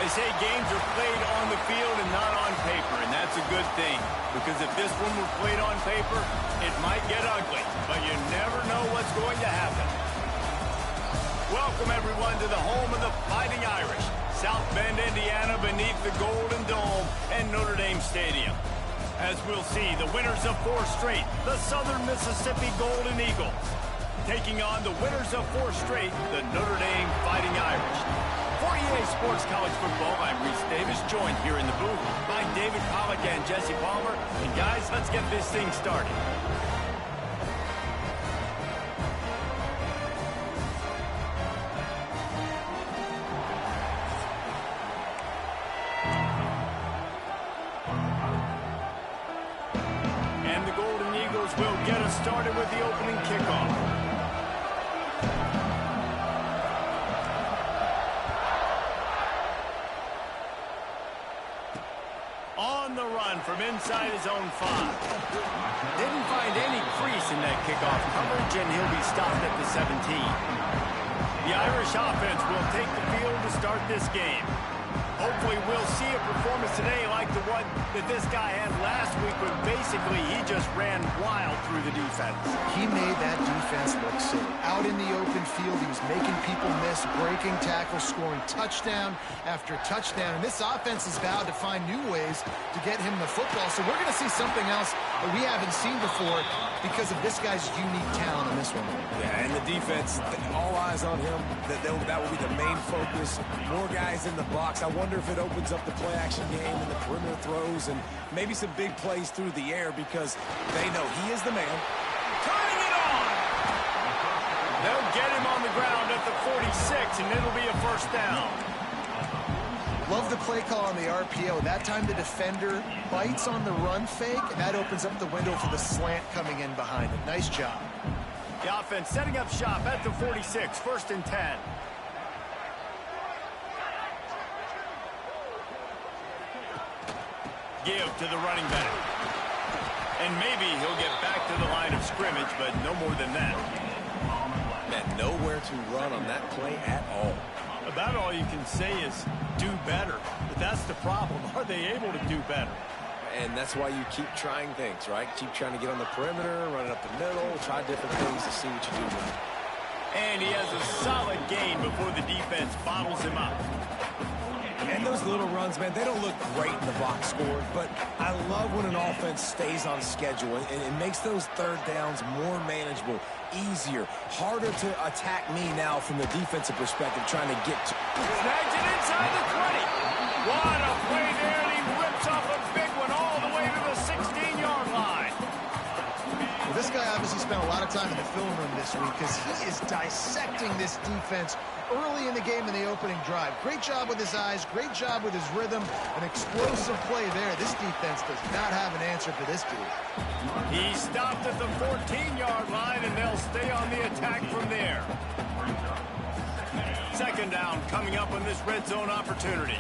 They say games are played on the field and not on paper, and that's a good thing. Because if this one were played on paper, it might get ugly, but you never know what's going to happen. Welcome, everyone, to the home of the Fighting Irish, South Bend, Indiana, beneath the Golden Dome and Notre Dame Stadium. As we'll see, the winners of 4 straight, the Southern Mississippi Golden Eagles, taking on the winners of 4 straight, the Notre Dame Fighting Irish. For EA Sports College Football, I'm Reese Davis, joined here in the booth by David Pollack and Jesse Palmer. And guys, let's get this thing started. And the Golden Eagles will get us started with the opening kickoff. On the run from inside his own 5. Didn't find any crease in that kickoff coverage, and he'll be stopped at the 17. The Irish offense will take the field to start this game. Hopefully we'll see a performance today like the one that this guy had last week when basically he just ran wild through the defense. He made that defense look silly. Out in the open field, he was making people miss, breaking tackles, scoring touchdown after touchdown. And this offense has vowed to find new ways to get him the football. So we're going to see something else that we haven't seen before because of this guy's unique talent in this one. Yeah, and the defense, all eyes on him. That will be the main focus. More guys in the box. I wonder if it opens up the play-action game and the perimeter throws and maybe some big plays through the air because they know he is the man. Turning it on! They'll get him on the ground at the 46, and it'll be a first down. Love the play call on the RPO. That time the defender bites on the run fake, and that opens up the window for the slant coming in behind him. Nice job. The offense setting up shop at the 46, 1st and 10. Give to the running back. And maybe he'll get back to the line of scrimmage, but no more than that. And nowhere to run on that play at all. About all you can say is do better. But that's the problem. Are they able to do better? And that's why you keep trying things, right? Keep trying to get on the perimeter, run it up the middle, try different things to see what you do with it. And he has a solid gain before the defense bottles him up. And those little runs, man, they don't look great in the box score, but I love when an offense stays on schedule and it makes those 3rd downs more manageable, easier, harder to attack me now from the defensive perspective, trying to get to. Snags it inside the 20. What a play there, and he rips off a big one all the way to the 16-yard line. Well, this guy obviously spent a lot of time in the film room this week because he is dissecting this defense early in the game in the opening drive. Great job with his eyes, great job with his rhythm, an explosive play there. This defense does not have an answer for this dude. He stopped at the 14-yard line, and they'll stay on the attack from there. 2nd down coming up on this red zone opportunity.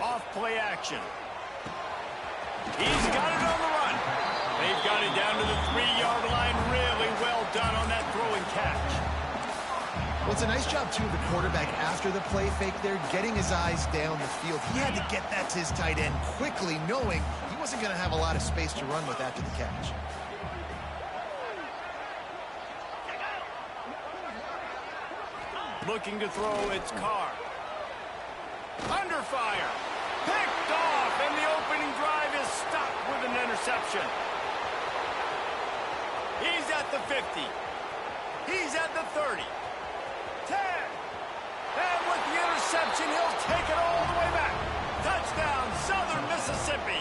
Off play action. He's got it on the run. They've got it down to the 3-yard line. Really well done on that throw and catch. Well, it's a nice job, too, of the quarterback after the play fake there, getting his eyes down the field. He had to get that to his tight end quickly, knowing he wasn't going to have a lot of space to run with after the catch. Looking to throw, it's Carr. Under fire. Picked off, and the opening drive is stopped with an interception. He's at the 50. He's at the 30. 10. And with the interception, he'll take it all the way back. Touchdown, Southern Mississippi.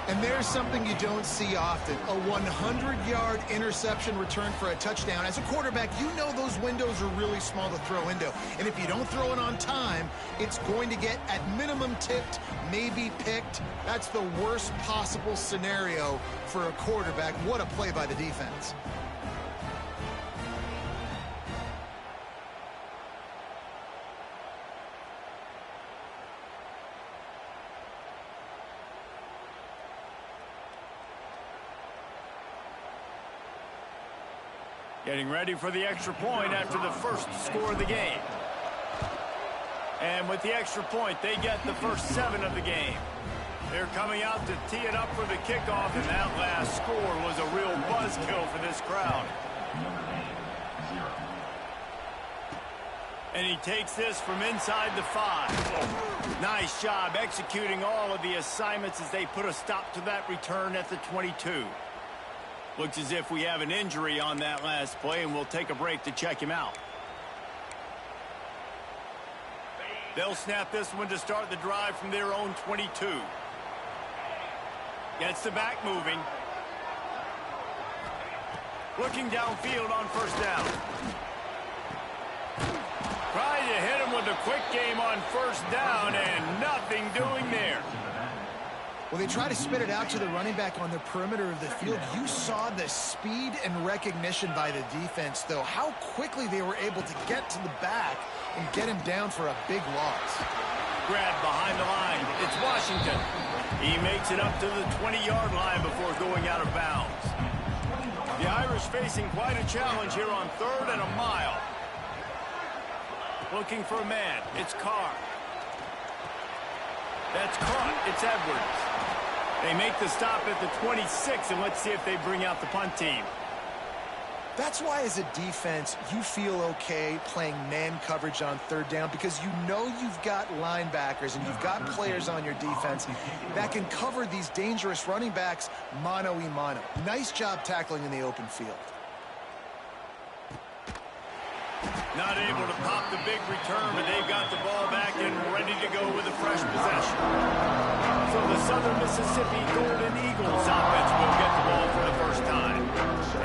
And there's something you don't see often, a 100-yard interception return for a touchdown. As a quarterback, you know those windows are really small to throw into. And if you don't throw it on time, it's going to get at minimum tipped, maybe picked. That's the worst possible scenario for a quarterback. What a play by the defense. Getting ready for the extra point after the first score of the game. And with the extra point, they get the first 7 of the game. They're coming out to tee it up for the kickoff, and that last score was a real buzzkill for this crowd. And he takes this from inside the 5. Nice job executing all of the assignments as they put a stop to that return at the 22. Looks as if we have an injury on that last play, and we'll take a break to check him out. They'll snap this one to start the drive from their own 22. Gets the back moving. Looking downfield on first down. Trying to hit him with a quick game on first down, and nothing doing there. Well, they try to spit it out to the running back on the perimeter of the field. You saw the speed and recognition by the defense, though, how quickly they were able to get to the back and get him down for a big loss. Grab behind the line. It's Washington. He makes it up to the 20-yard line before going out of bounds. The Irish facing quite a challenge here on 3rd and a mile. Looking for a man. It's Carr. That's caught. It's Edwards. They make the stop at the 26, and let's see if they bring out the punt team. That's why, as a defense, you feel okay playing man coverage on 3rd down, because you know you've got linebackers and you've got players on your defense that can cover these dangerous running backs mano-a-mano. Nice job tackling in the open field. Not able to pop the big return, but they've got the ball back and ready to go with a fresh possession. So the Southern Mississippi Golden Eagles offense will get the ball for the first time.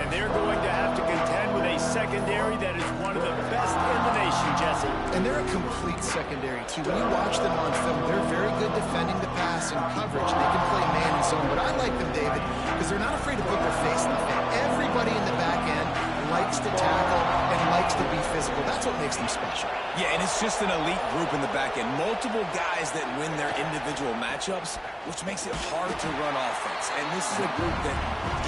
And they're going to have to contend with a secondary that is one of the best in the nation, Jesse. And they're a complete secondary, too. When you watch them on film, they're very good defending the pass and coverage. They can play man and zone, but I like them, David, because they're not afraid to put their face in the fan. Everybody in the back end likes to tackle and likes to be physical. That's what makes them special. Yeah, and it's just an elite group in the back end. Multiple guys that win their individual matchups, which makes it hard to run offense. And this is a group that,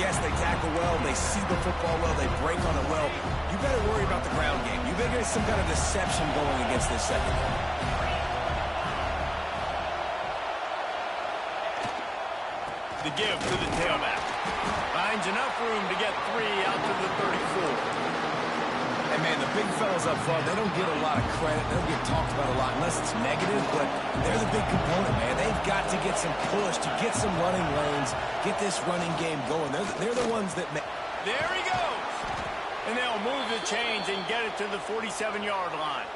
yes, they tackle well, they see the football well, they break on it well. You better worry about the ground game. You better get some kind of deception going against this secondary. The give to the tailback. Finds enough room to get 3 out to the 34. And, man, the big fellas up front, they don't get a lot of credit. They don't get talked about a lot unless it's negative, but they're the big component, man. They've got to get some push, to get some running lanes, get this running game going. They're the ones that make... There he goes. And they'll move the chains and get it to the 47-yard line.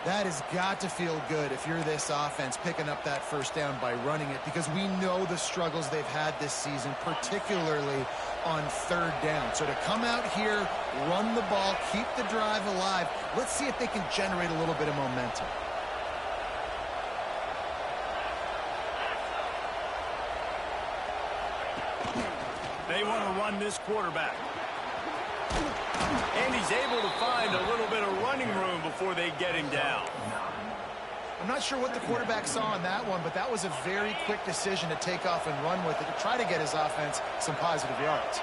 That has got to feel good if you're this offense picking up that first down by running it, because we know the struggles they've had this season, particularly on 3rd down. So to come out here, run the ball, keep the drive alive, let's see if they can generate a little bit of momentum. They want to run this quarterback. And he's able to find a little bit of running room before they get him down. I'm not sure what the quarterback saw on that one, but that was a very quick decision to take off and run with it to try to get his offense some positive yards.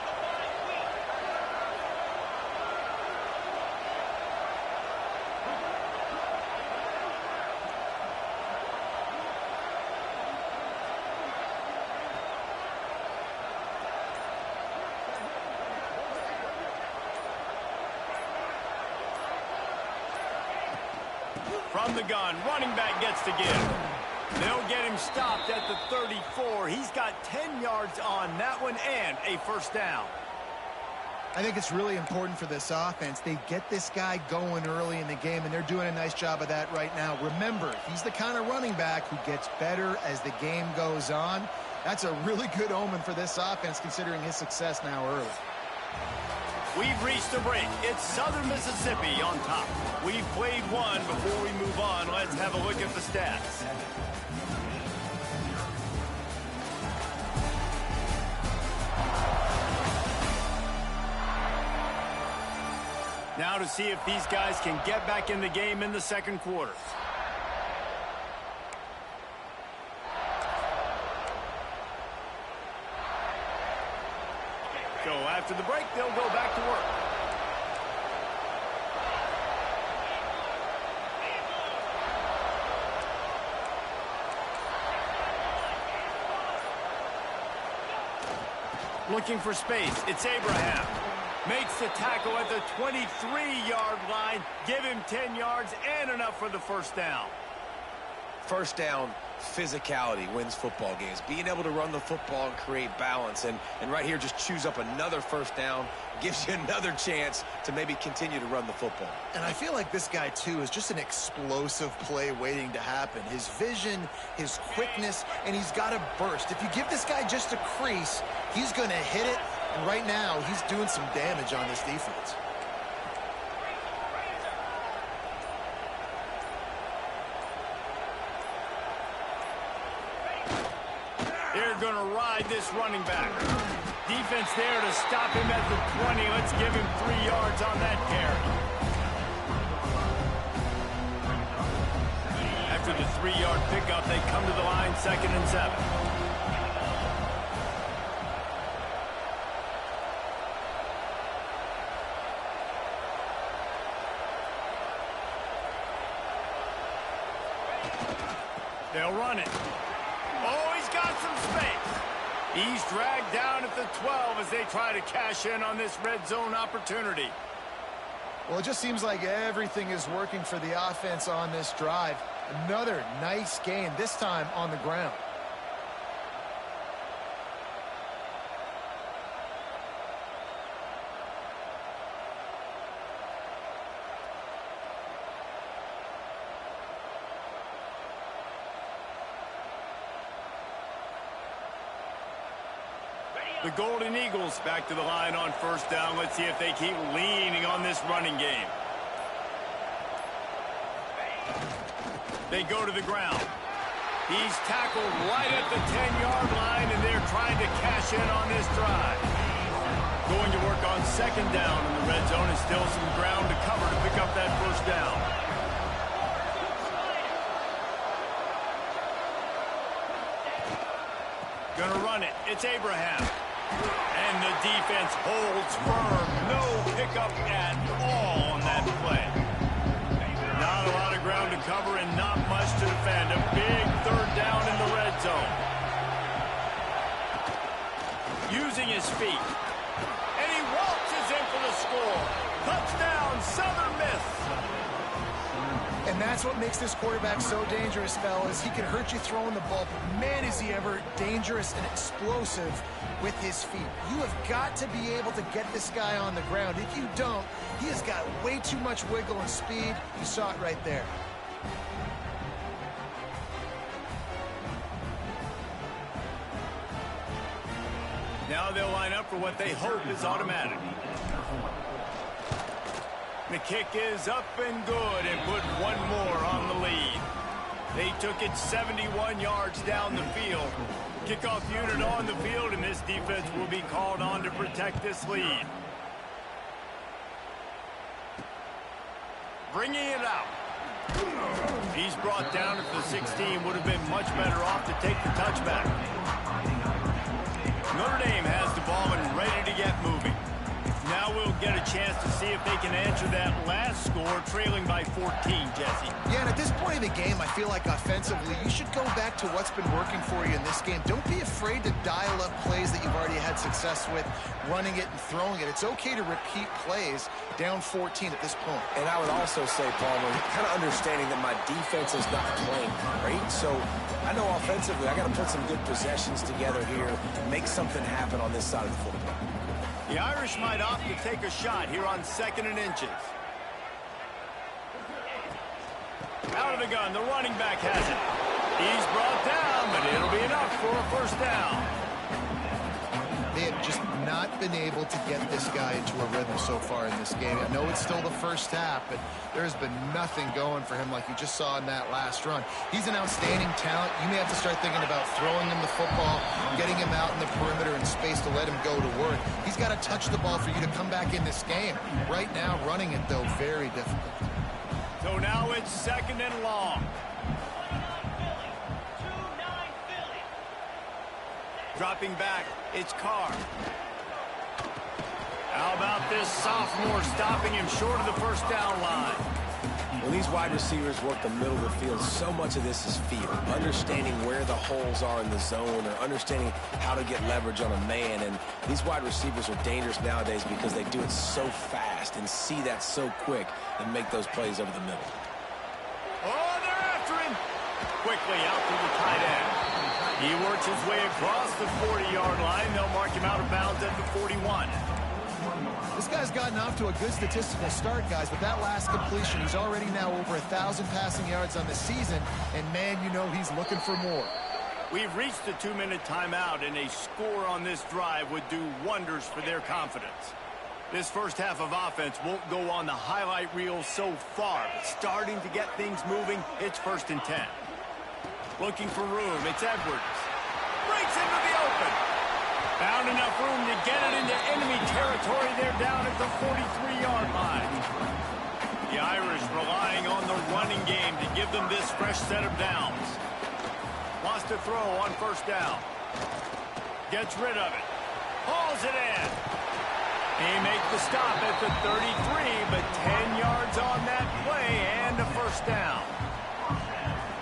From the gun, running back gets to give. They'll get him stopped at the 34. He's got 10 yards on that one and a first down. I think it's really important for this offense. They get this guy going early in the game, and they're doing a nice job of that right now. Remember, he's the kind of running back who gets better as the game goes on. That's a really good omen for this offense, considering his success now early. We've reached a break. It's Southern Mississippi on top. We've played one. Before we move on, let's have a look at the stats. Now to see if these guys can get back in the game in the second quarter. So after the break, they'll go back to work. Looking for space. It's Abraham. Makes the tackle at the 23-yard line. Give him 10 yards and enough for the first down. First down, physicality wins football games. Being able to run the football and create balance. And right here, just choose up another first down. Gives you another chance to maybe continue to run the football. And I feel like this guy, too, is just an explosive play waiting to happen. His vision, his quickness, and he's got a burst. If you give this guy just a crease, he's going to hit it. And right now, he's doing some damage on this defense. They're going to ride this running back. Defense there to stop him at the 20. Let's give him 3 yards on that carry. After the 3-yard pickup, they come to the line, 2nd and 7. They'll run it. Oh, he's got some space. He's dragged down at the 12 as they try to cash in on this red zone opportunity. Well, it just seems like everything is working for the offense on this drive. Another nice gain, this time on the ground. The Golden Eagles back to the line on first down. Let's see if they keep leaning on this running game. They go to the ground. He's tackled right at the 10-yard line, and they're trying to cash in on this drive. Going to work on 2nd down in the red zone, and still some ground to cover to pick up that first down. Gonna run it. It's Abraham. And the defense holds firm. No pickup at all on that play. Not a lot of ground to cover and not much to defend. A big 3rd down in the red zone. Using his feet. And he waltzes in for the score. Touchdown, Southern Miss. And that's what makes this quarterback so dangerous, fellas. He can hurt you throwing the ball, but man, is he ever dangerous and explosive with his feet. You have got to be able to get this guy on the ground. If you don't, he has got way too much wiggle and speed. You saw it right there. Now they'll line up for what they hope is automatic. The kick is up and good and put one more on the lead. They took it 71 yards down the field. Kickoff unit on the field, and this defense will be called on to protect this lead. Bringing it out. He's brought down at the 16. Would have been much better off to take the touchback. Notre Dame has the ball and ready to get moving. Now we'll get a chance to see if they can answer that last score, trailing by 14, Jesse. Yeah, and at this point of the game, I feel like offensively, you should go back to what's been working for you in this game. Don't be afraid to dial up plays that you've already had success with, running it and throwing it. It's okay to repeat plays down 14 at this point. And I would also say, Palmer, kind of understanding that my defense is not playing great, so I know offensively I got to put some good possessions together here, make something happen on this side of the football. The Irish might opt to take a shot here on 2nd and inches. Out of the gun, the running back has it. He's brought down, but it'll be enough for a first down. They have just not been able to get this guy into a rhythm so far in this game. I know it's still the first half, but there's been nothing going for him like you just saw in that last run. He's an outstanding talent. You may have to start thinking about throwing him the football, getting him out in the perimeter in space to let him go to work. He's got to touch the ball for you to come back in this game. Right now, running it, though, very difficult. So now it's 2nd and long. Dropping back, it's Carr. How about this sophomore stopping him short of the first down line? When these these wide receivers work the middle of the field, so much of this is feel. Understanding where the holes are in the zone or understanding how to get leverage on a man. And these wide receivers are dangerous nowadays because they do it so fast and see that so quick and make those plays over the middle. Oh, they're after him. Quickly out to the tight end. He works his way across the 40-yard line. They'll mark him out of bounds at the 41. This guy's gotten off to a good statistical start, guys, but that last completion, he's already now over 1,000 passing yards on the season, and man, you know he's looking for more. We've reached the 2-minute timeout, and a score on this drive would do wonders for their confidence. This first half of offense won't go on the highlight reel so far, but starting to get things moving, it's 1st and 10. Looking for room, it's Edwards. Breaks into the open. Found enough room to get it into enemy territory. They're down at the 43-yard line. The Irish relying on the running game to give them this fresh set of downs. Wants to throw on 1st down. Gets rid of it. Hauls it in. He makes the stop at the 33, but 10 yards on that play and a 1st down.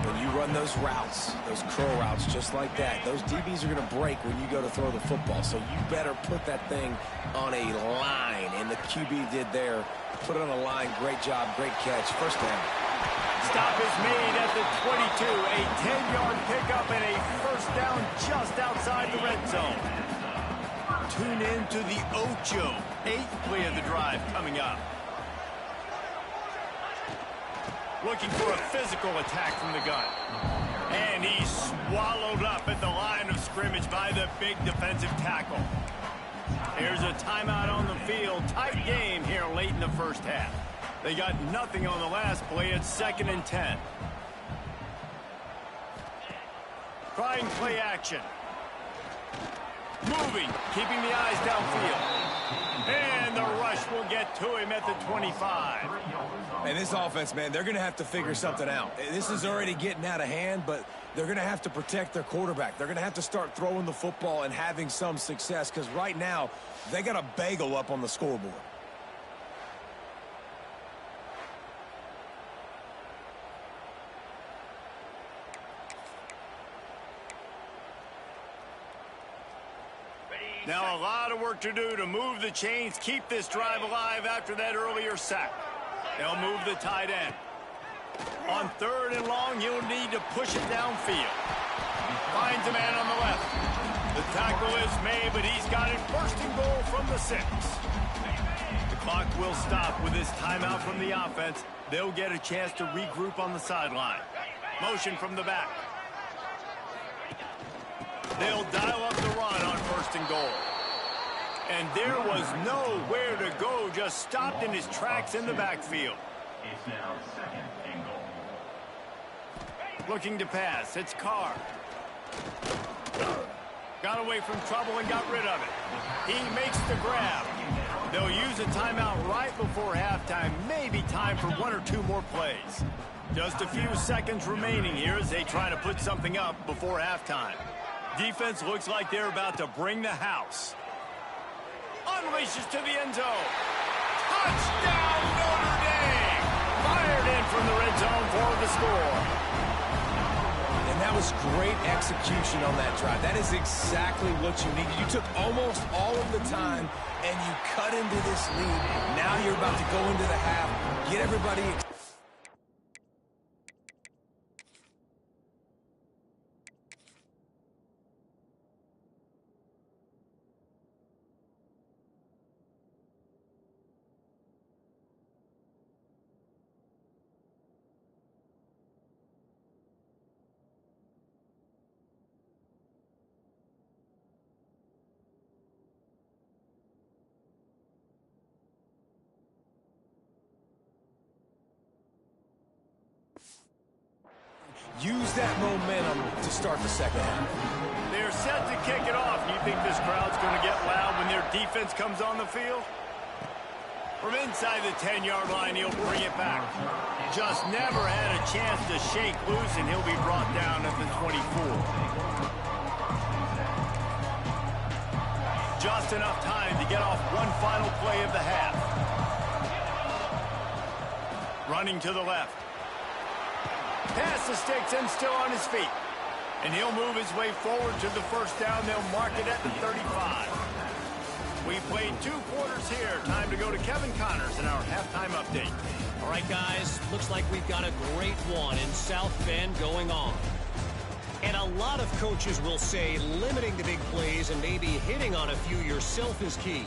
When you run those routes, those curl routes just like that, those DBs are going to break when you go to throw the football. So you better put that thing on a line, and the QB did there. Put it on a line. Great job. Great catch. 1st down. Stop is made at the 22. A 10-yard pickup and a 1st down just outside the red zone. Tune in to the Ocho. 8th play of the drive coming up. Looking for a physical attack from the gun. And he's swallowed up at the line of scrimmage by the big defensive tackle. Here's a timeout on the field. Tight game here late in the first half. They got nothing on the last play. It's 2nd and 10. Trying play action. Moving, keeping the eyes downfield. And the rush will get to him at the 25. And this offense, man, they're going to have to figure something out. This is already getting out of hand, but they're going to have to protect their quarterback. They're going to have to start throwing the football and having some success because right now they got a bagel up on the scoreboard. Now a lot of work to do to move the chains, keep this drive alive after that earlier sack. They'll move the tight end. On 3rd and long, he'll need to push it downfield. Finds a man on the left. The tackle is made, but he's got it 1st and goal from the 6. The clock will stop with this timeout from the offense. They'll get a chance to regroup on the sideline. Motion from the back. They'll dial up the run on 1st and goal. And there was nowhere to go, just stopped in his tracks in the backfield. It's now 2nd and goal. Looking to pass, it's Carr. Got away from trouble and got rid of it. He makes the grab. They'll use a timeout right before halftime, maybe time for 1 or 2 more plays. Just a few seconds remaining here as they try to put something up before halftime. Defense looks like they're about to bring the house. Unleashes to the end zone. Touchdown, Notre Dame! Fired in from the red zone for the score. And that was great execution on that drive. That is exactly what you needed. You took almost all of the time, and you cut into this lead. Now you're about to go into the half, get everybody excited. Use that momentum to start the second half. They're set to kick it off. You think this crowd's going to get loud when their defense comes on the field? From inside the 10-yard line, he'll bring it back. Just never had a chance to shake loose, and he'll be brought down at the 24. Just enough time to get off one final play of the half. Running to the left. Past the sticks and still on his feet. And he'll move his way forward to the first down. They'll mark it at the 35. We played 2 quarters here. Time to go to Kevin Connors in our halftime update. All right, guys, looks like we've got a great one in South Bend going on. And a lot of coaches will say limiting the big plays and maybe hitting on a few yourself is key.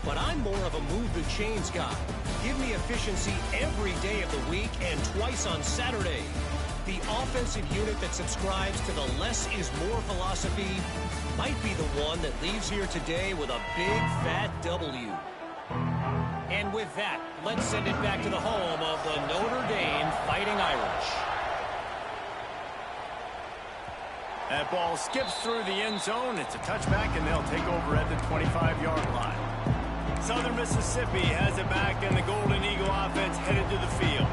But I'm more of a move the chains guy. Give me efficiency every day of the week and twice on Saturday. The offensive unit that subscribes to the less is more philosophy might be the one that leaves here today with a big fat W. And with that, let's send it back to the home of the Notre Dame Fighting Irish. That ball skips through the end zone. It's a touchback, and they'll take over at the 25-yard line. Southern Mississippi has it back, and the Golden Eagle offense headed to the field.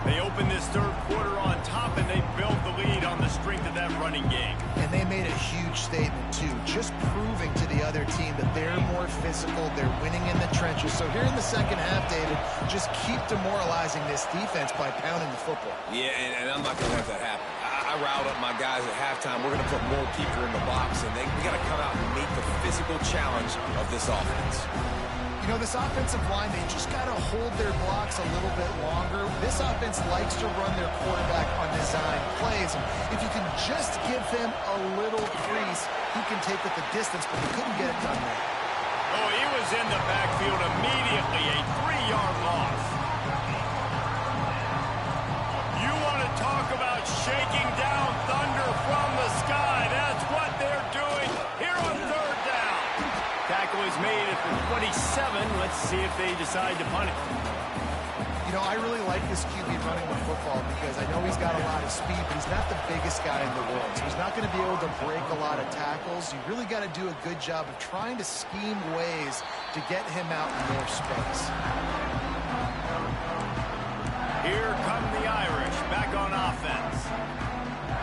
They open this third quarter on top, and they built the lead on the strength of that running game. And they made a huge statement, too, just proving to the other team that they're more physical, they're winning in the trenches. So here in the second half, David, just keep demoralizing this defense by pounding the football. Yeah, and I'm not going to let that happen. I riled up my guys at halftime. We're going to put more people in the box, and we got to come out and meet the physical challenge of this offense. You know, this offensive line, they just got to hold their blocks a little bit longer. This offense likes to run their quarterback on design plays. And if you can just give him a little crease, he can take it the distance, but he couldn't get it done there. Oh, he was in the backfield immediately, a 3-yard loss. You want to talk about shaking down thunder from the sky. That's what they're doing here on third down. Tackle is made at the 27. Let's see if they decide to punt it. You know, I really like this QB running the football because I know he's got a lot of speed, but he's not the biggest guy in the world. So he's not going to be able to break a lot of tackles. You really got to do a good job of trying to scheme ways to get him out in more space. Here come the Irish back on offense.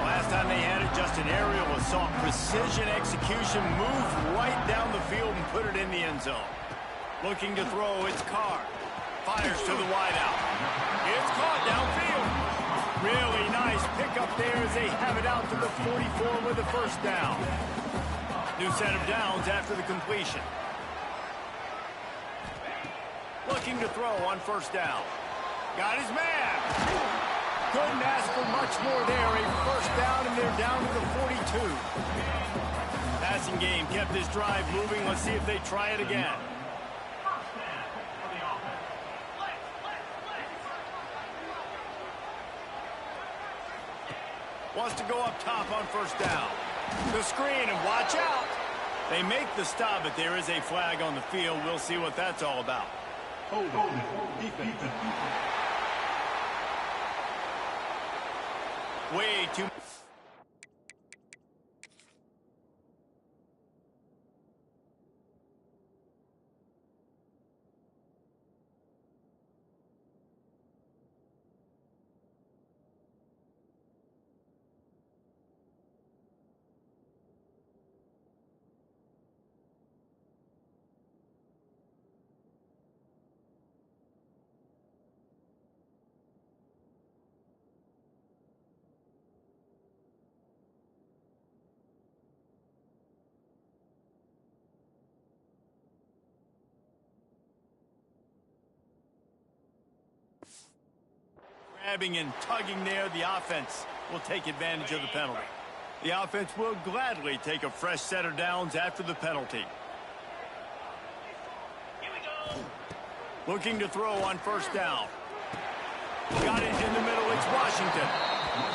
Last time they had it, just an aerial assault. Precision execution, moved right down the field and put it in the end zone. Looking to throw, it's Carr. Fires to the wideout. It's caught downfield. Really nice pickup there as they have it out to the 44 with the first down. New set of downs after the completion. Looking to throw on first down. Got his man. Couldn't ask for much more there. A first down, and they're down to the 42. Passing game kept this drive moving. Let's see if they try it again. Wants to go up top on first down. The screen, and watch out. They make the stop, but there is a flag on the field. We'll see what that's all about. Way too much. Grabbing and tugging there, the offense will take advantage of the penalty. The offense will gladly take a fresh set of downs after the penalty. Looking to throw on first down. Got it in the middle, it's Washington.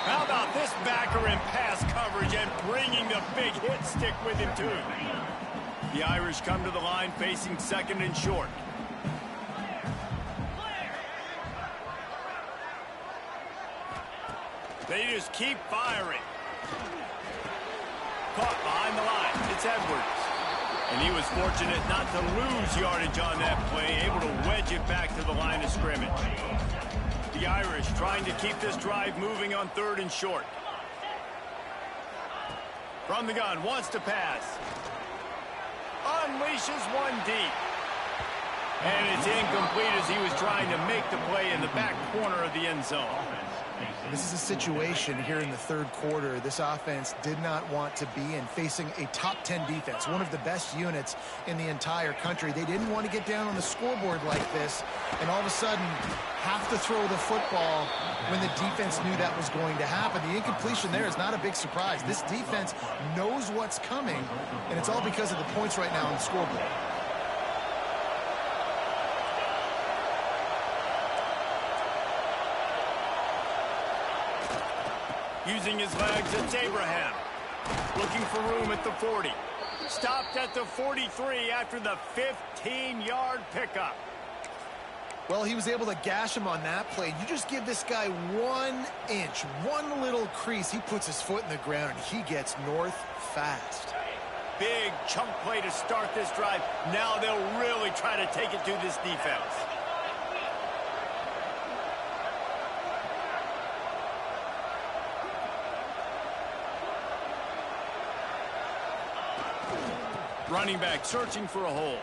How about this backer in pass coverage and bringing the big hit stick with him too. The Irish come to the line facing second and short. They just keep firing. Caught behind the line. It's Edwards. And he was fortunate not to lose yardage on that play, able to wedge it back to the line of scrimmage. The Irish trying to keep this drive moving on third and short. From the gun, wants to pass. Unleashes one deep. And it's incomplete as he was trying to make the play in the back corner of the end zone. This is a situation here in the third quarter this offense did not want to be in, facing a top 10 defense, one of the best units in the entire country. They didn't want to get down on the scoreboard like this and all of a sudden have to throw the football when the defense knew that was going to happen. The incompletion there is not a big surprise. This defense knows what's coming, and it's all because of the points right now on the scoreboard. Using his legs, it's Abraham. Looking for room at the 40. Stopped at the 43 after the 15-yard pickup. Well, he was able to gash him on that play. You just give this guy 1 inch, one little crease. He puts his foot in the ground, and he gets north fast. Big chunk play to start this drive. Now they'll really try to take it to this defense. Running back searching for a hole.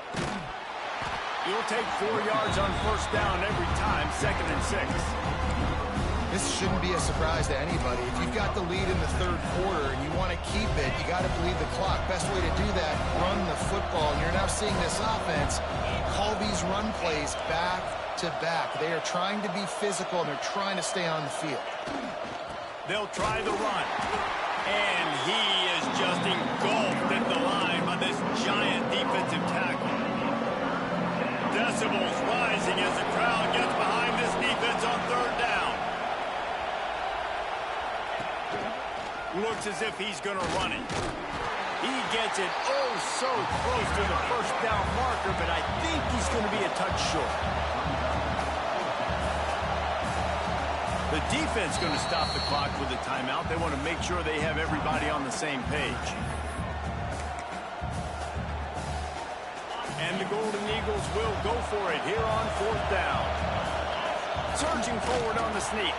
You'll take 4 yards on first down every time, 2nd and 6. This shouldn't be a surprise to anybody. If you've got the lead in the third quarter and you want to keep it, you got to bleed the clock. Best way to do that, run the football. And you're now seeing this offense call these run plays back to back. They are trying to be physical, and they're trying to stay on the field. They'll try the run. And he is just engulfed at the line by this giant defensive tackle. Decibels rising as the crowd gets behind this defense on third down. Looks as if he's going to run it. He gets it oh so close to the first down marker, but I think he's going to be a touch short. The defense going to stop the clock with a timeout. They want to make sure they have everybody on the same page. And the Golden Eagles will go for it here on fourth down. Surging forward on the sneak.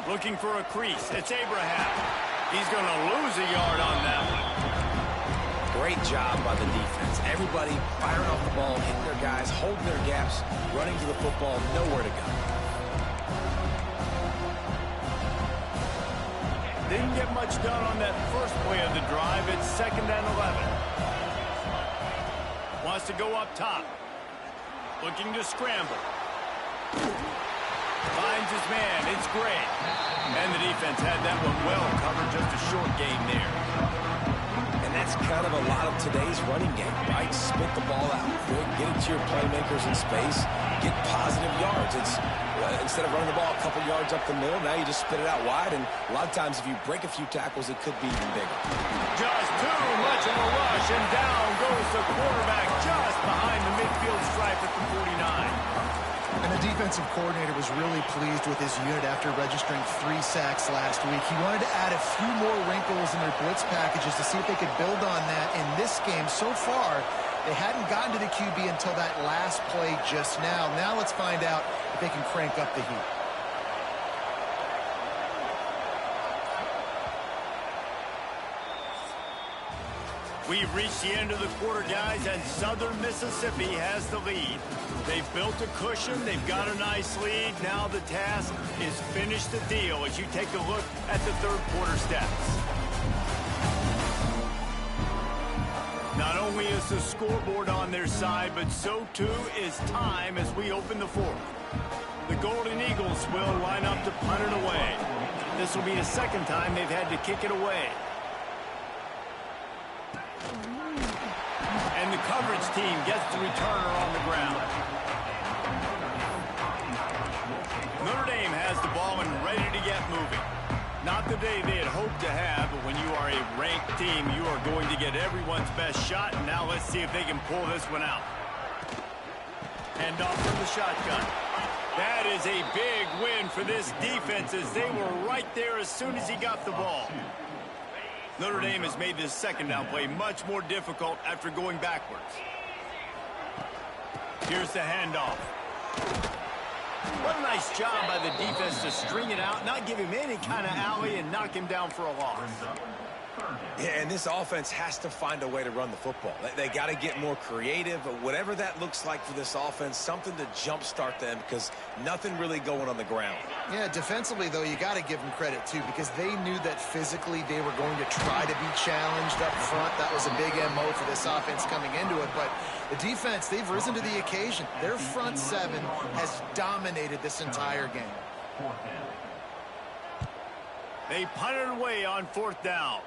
Looking for a crease. It's Abraham. He's going to lose a yard on that one. Great job by the defense. Everybody firing off the ball, hitting their guys, holding their gaps, running to the football, nowhere to go. Didn't get much done on that first play of the drive. It's 2nd and 11. Wants to go up top. Looking to scramble. Finds his man. It's Gray. And the defense had that one well covered. Just a short gain there. And that's kind of a lot of today's running game, right? Spit the ball out quick, get it to your playmakers in space, get positive yards. It's instead of running the ball a couple yards up the middle, now you just spit it out wide. And a lot of times if you break a few tackles, it could be even bigger. Just too much of a rush, and down goes the quarterback just behind the midfield stripe at the 49. And the defensive coordinator was really pleased with his unit after registering 3 sacks last week. He wanted to add a few more wrinkles in their blitz packages to see if they could build on that in this game. So far, they hadn't gotten to the QB until that last play just now. Now let's find out if they can crank up the heat. We've reached the end of the quarter, guys, and Southern Mississippi has the lead. They've built a cushion. They've got a nice lead. Now the task is finish the deal as you take a look at the third quarter stats. Not only is the scoreboard on their side, but so too is time as we open the fourth. The Golden Eagles will line up to punt it away. This will be the second time they've had to kick it away. And the coverage team gets the returner on the ground. Notre Dame has the ball and ready to get moving. Not the day they had hoped to have, but when you are a ranked team, you are going to get everyone's best shot. And now let's see if they can pull this one out. Hand off from the shotgun. That is a big win for this defense as they were right there as soon as he got the ball. Notre Dame has made this second down play much more difficult after going backwards. Here's the handoff. Nice job by the defense to string it out, not give him any kind of alley, and knock him down for a loss. Yeah, and this offense has to find a way to run the football. They got to get more creative, but whatever that looks like for this offense, something to jumpstart them because nothing really going on the ground. Yeah, defensively, though, you got to give them credit, too, because they knew that physically they were going to try to be challenged up front. That was a big MO for this offense coming into it, but the defense, they've risen to the occasion. Their front seven has dominated this entire game. They punted away on 4th down.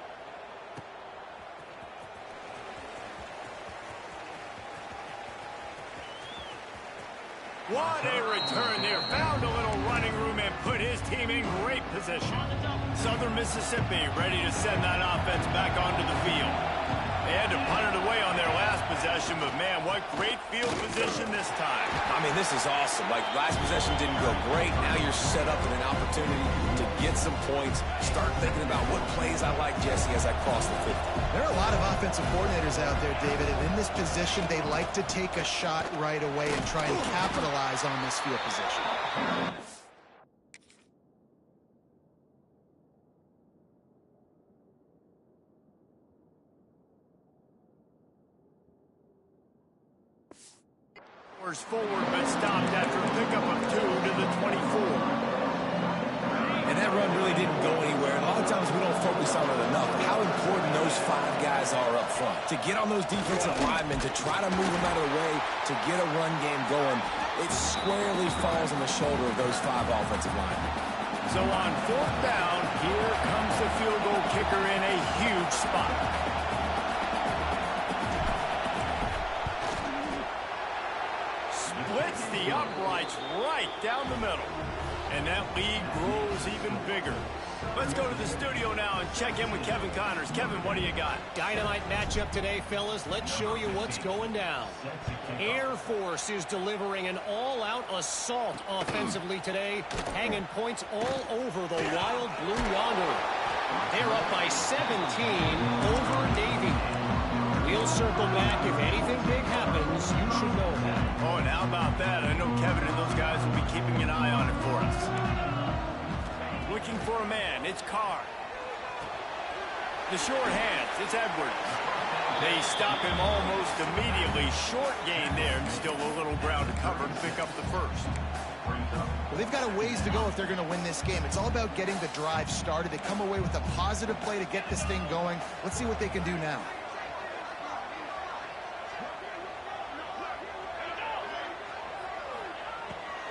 What a return there. Found a little running room and put his team in great position. Southern Mississippi ready to send that offense back onto the field. They had to punt it away on their last possession, but man, what great field position this time. I mean, this is awesome. Like, last possession didn't go great. Now you're set up in an opportunity to get some points. Start thinking about what plays I like, Jesse, as I cross the 50. There are a lot of offensive coordinators out there, David, and in this position, they like to take a shot right away and try and capitalize on this field position. Forward, but stopped after a pickup of 2 to the 24. And that run really didn't go anywhere. And a lot of times we don't focus on it enough. How important those 5 guys are up front. To get on those defensive linemen, to try to move them out of the way, to get a run game going, it squarely falls on the shoulder of those 5 offensive linemen. So on 4th down, here comes the field goal kicker in a huge spot. Splits the uprights right down the middle. And that lead grows even bigger. Let's go to the studio now and check in with Kevin Connors. Kevin, what do you got? Dynamite matchup today, fellas. Let's show you what's going down. Air Force is delivering an all-out assault offensively today, hanging points all over the Wild Blue Wanderer. They're up by 17 over Navy. We'll circle back. If anything big happens, you should know that. Oh, and how about that? I know Kevin and those guys will be keeping an eye on it for us. Looking for a man. It's Carr. The short hands. It's Edwards. They stop him almost immediately. Short gain there. And still a little ground to cover to pick up the first. Well, they've got a ways to go if they're going to win this game. It's all about getting the drive started. They come away with a positive play to get this thing going. Let's see what they can do now.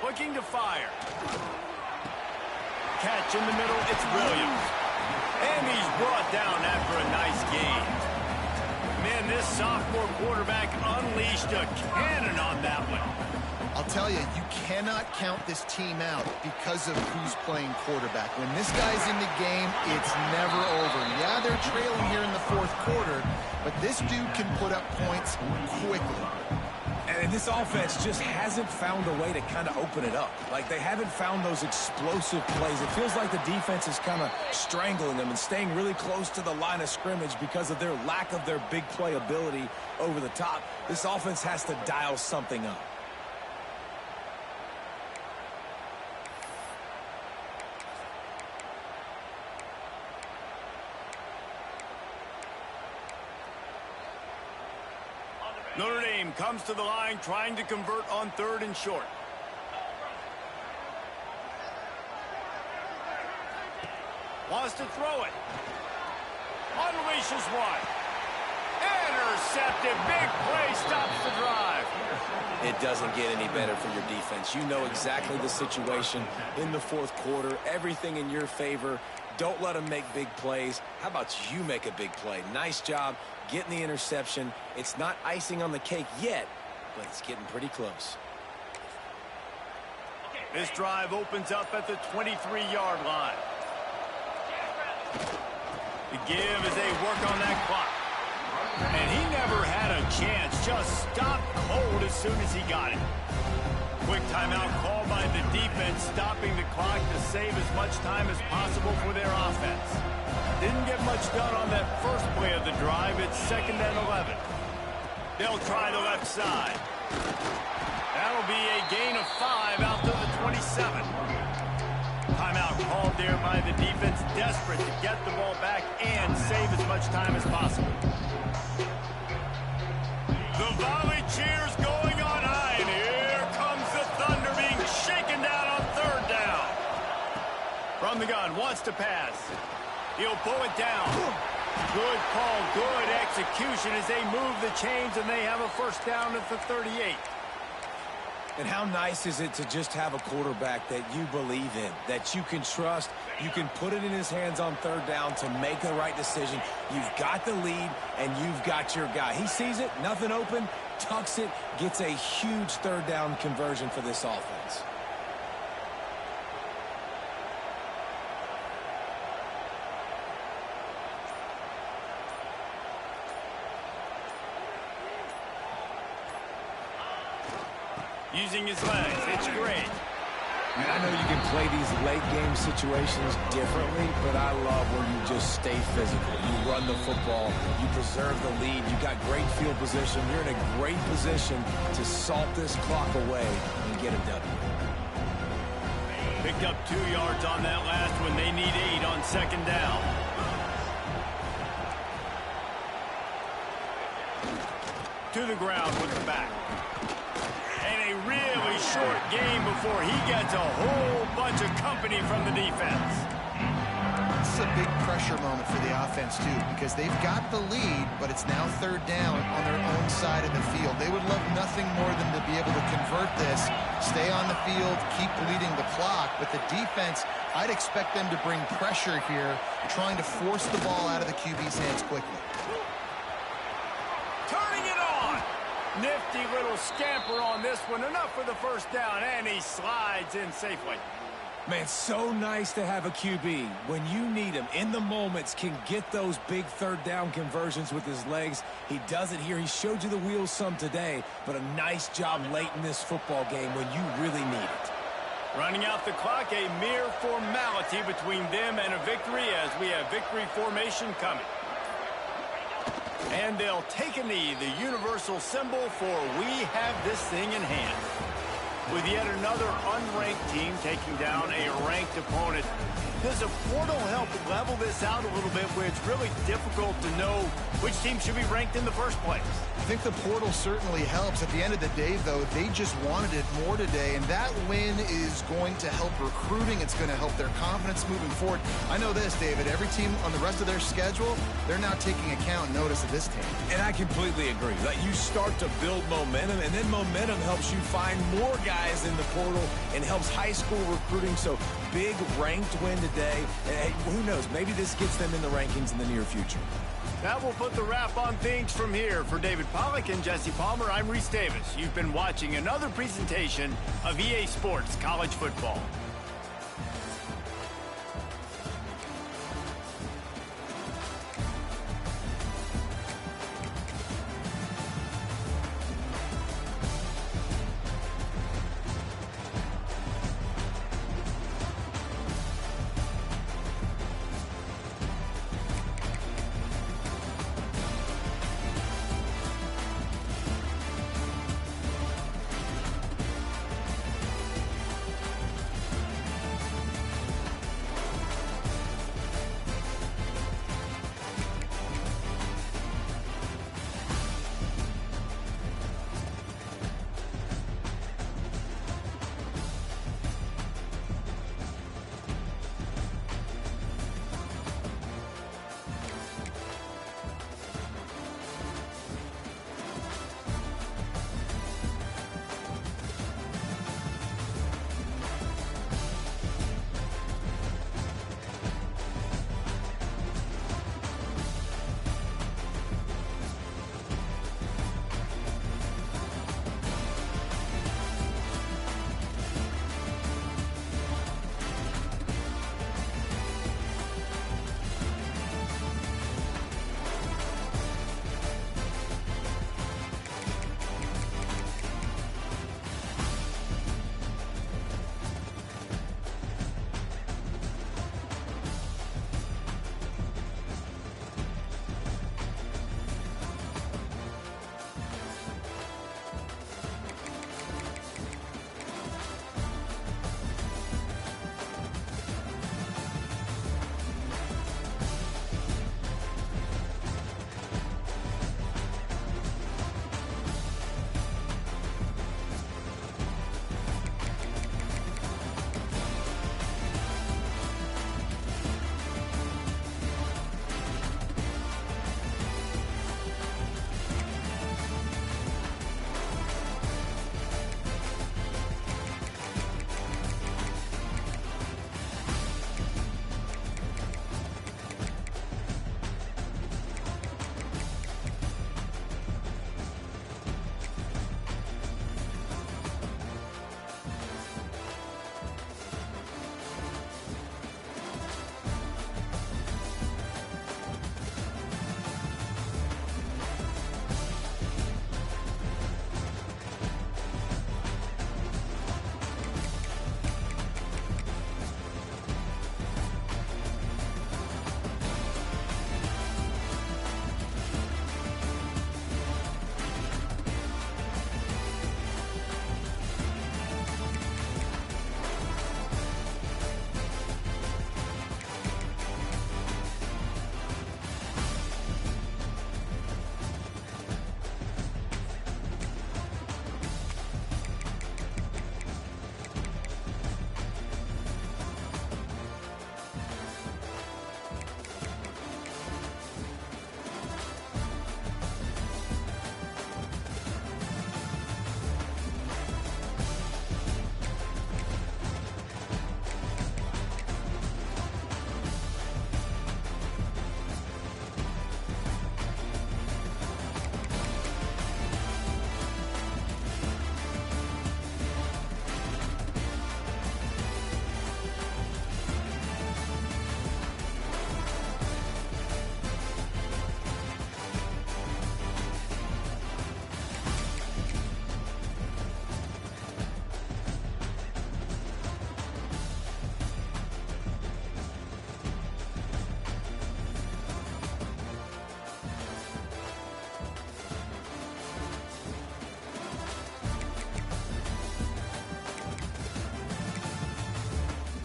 Looking to fire. Catch in the middle, it's Williams. And he's brought down after a nice gain. Man, this sophomore quarterback unleashed a cannon on that one. I'll tell you, you cannot count this team out because of who's playing quarterback. When this guy's in the game, it's never over. Yeah, they're trailing here in the 4th quarter, but this dude can put up points quickly. And this offense just hasn't found a way to kind of open it up. Like, they haven't found those explosive plays. It feels like the defense is kind of strangling them and staying really close to the line of scrimmage because of their lack of their big play ability over the top. This offense has to dial something up. Notre Dame comes to the line trying to convert on 3rd and short. Wants to throw it. Unleashes one. Intercepted. Big play stops the drive. It doesn't get any better for your defense. You know exactly the situation in the 4th quarter. Everything in your favor. Don't let them make big plays. How about you make a big play? Nice job getting the interception. It's not icing on the cake yet, but it's getting pretty close. This drive opens up at the 23-yard line. The give as they work on that clock. And he never had a chance. Just stopped cold as soon as he got it. Quick timeout called by the defense, stopping the clock to save as much time as possible for their offense. Didn't get much done on that first play of the drive. It's 2nd and 11. They'll try the left side. That'll be a gain of 5 out to the 27. there by the defense, desperate to get the ball back and save as much time as possible. The volley cheers going on high, and here comes the Thunder being shaken down on third down. From the gun, wants to pass. He'll pull it down. Good call, good execution as they move the chains, and they have a first down at the 38. And how nice is it to just have a quarterback that you believe in, that you can trust, you can put it in his hands on third down to make the right decision. You've got the lead, and you've got your guy. He sees it, nothing open, tucks it, gets a huge third down conversion for this offense. Using his legs, it's great. And I know you can play these late game situations differently, but I love where you just stay physical. You run the football, you preserve the lead, you got great field position. You're in a great position to salt this clock away and get a W. Picked up 2 yards on that last one. They need 8 on second down. To the ground with the back. And a really short game before he gets a whole bunch of company from the defense. This is a big pressure moment for the offense, too, because they've got the lead, but it's now third down on their own side of the field. They would love nothing more than to be able to convert this, stay on the field, keep bleeding the clock. But the defense, I'd expect them to bring pressure here, trying to force the ball out of the QB's hands quickly. Turning it on. Nifty little scamper on this one. Enough for the first down, and he slides in safely. Man, so nice to have a QB. When you need him, in the moments, can get those big third down conversions with his legs. He does it here. He showed you the wheels some today, but a nice job late in this football game when you really need it. Running out the clock, a mere formality between them and a victory as we have victory formation coming. And they'll take a knee, the universal symbol for we have this thing in hand. With yet another unranked team taking down a ranked opponent, does a portal help level this out a little bit where it's really difficult to know which team should be ranked in the first place? I think the portal certainly helps. At the end of the day, though, they just wanted it more today, and that win is going to help recruiting. It's going to help their confidence moving forward. I know this, David, every team on the rest of their schedule, they're now taking account and notice of this team. And I completely agree. Like, you start to build momentum, and then momentum helps you find more guys in the portal and helps high school recruiting. So big ranked win today. And who knows, maybe this gets them in the rankings in the near future. That will put the wrap on things from here. For David Pollack and Jesse Palmer, I'm Reese Davis. You've been watching another presentation of EA Sports College Football.